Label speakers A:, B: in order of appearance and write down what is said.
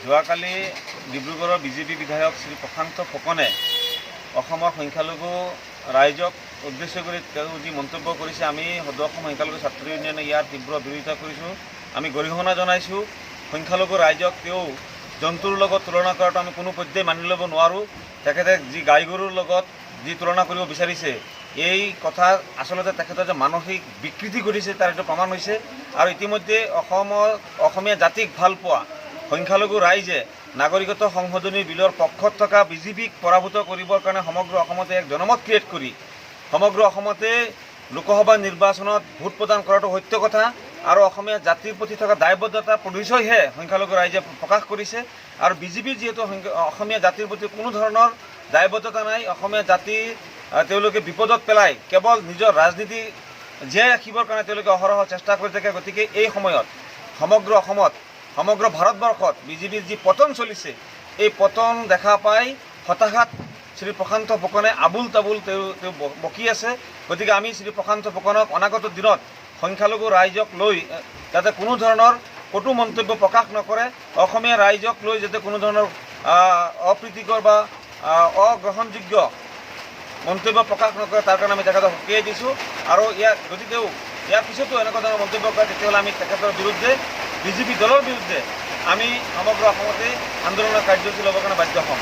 A: যোৱাকালি ডিব্ৰুগড়ৰ বিজেপি বিধায়ক শ্ৰী প্ৰশান্ত ফুকনে অসমৰ সংখ্যালঘু ৰাইজক উদ্দেশ্য কৰি তেওঁ যি মন্তব্য কৰিছে, আমি সদৌ অসম সংখ্যালঘু ছাত্ৰ ইউনিয়নে ইয়াৰ তীব্ৰ বিৰোধিতা কৰিছোঁ। আমি গৰিহণা জনাইছোঁ। সংখ্যালঘু ৰাইজক তেওঁ জন্তুৰ লগত তুলনা কৰাটো আমি কোনো পৰ্যায়ে মানি ল'ব নোৱাৰোঁ। তেখেতে যি গাই গৰুৰ লগত যি তুলনা কৰিব বিচাৰিছে, এই কথা আচলতে তেখেতে যে মানসিক বিকৃতি কৰিছে তাৰ এইটো প্ৰমাণ হৈছে। আৰু ইতিমধ্যে অসমীয়া জাতিক ভাল পোৱা সংখ্যালঘু ৰাইজে নাগৰিকত্ব সংশোধনী বিলৰ পক্ষত থকা বিজেপিক পৰাভূত কৰিবৰ কাৰণে সমগ্ৰ অসমতে এক জনমত ক্ৰিয়েট কৰি সমগ্ৰ অসমতে লোকসভা নিৰ্বাচনত ভোট প্ৰদান কৰাটো সত্য কথা। আৰু অসমীয়া জাতিৰ প্ৰতি থকা দায়বদ্ধতা পৰিচয়হে সংখ্যালঘু ৰাইজে প্ৰকাশ কৰিছে। আৰু বিজেপিৰ যিহেতু অসমীয়া জাতিৰ প্ৰতি কোনো ধৰণৰ দায়বদ্ধতা নাই, অসমীয়া জাতি তেওঁলোকে বিপদত পেলাই কেৱল নিজৰ ৰাজনীতি জীয়াই ৰাখিবৰ কাৰণে তেওঁলোকে অহৰহ চেষ্টা কৰি থাকে। গতিকে এই সময়ত সমগ্ৰ অসমত সমগ্ৰ ভাৰতবৰ্ষত বিজেপিৰ যি পতন চলিছে, এই পতন দেখা পাই হতাশাত শ্ৰী প্ৰশান্ত ফুকনে আবুল তাবুল তেওঁ বকি আছে। গতিকে আমি শ্ৰী প্ৰশান্ত ফুকনক অনাগত দিনত সংখ্যালঘু ৰাইজক লৈ যাতে কোনো ধৰণৰ কটু মন্তব্য প্ৰকাশ নকৰে, অসমীয়া ৰাইজক লৈ যাতে কোনো ধৰণৰ অপ্ৰীতিকৰ বা অগ্ৰহণযোগ্য মন্তব্য প্ৰকাশ নকৰে, তাৰ কাৰণে আমি তেখেতক সকীয়াই দিছোঁ। আৰু যদি তেওঁ ইয়াৰ পিছতো এনেকুৱা ধৰণৰ মন্তব্য কৰে, তেতিয়াহ'লে আমি তেখেতৰ বিৰুদ্ধে বিজেপি দলৰ বিৰুদ্ধে আমি সমগ্ৰ অসমতে আন্দোলনৰ কাৰ্যসূচী ল'বৰ কাৰণে বাধ্য হ'ম।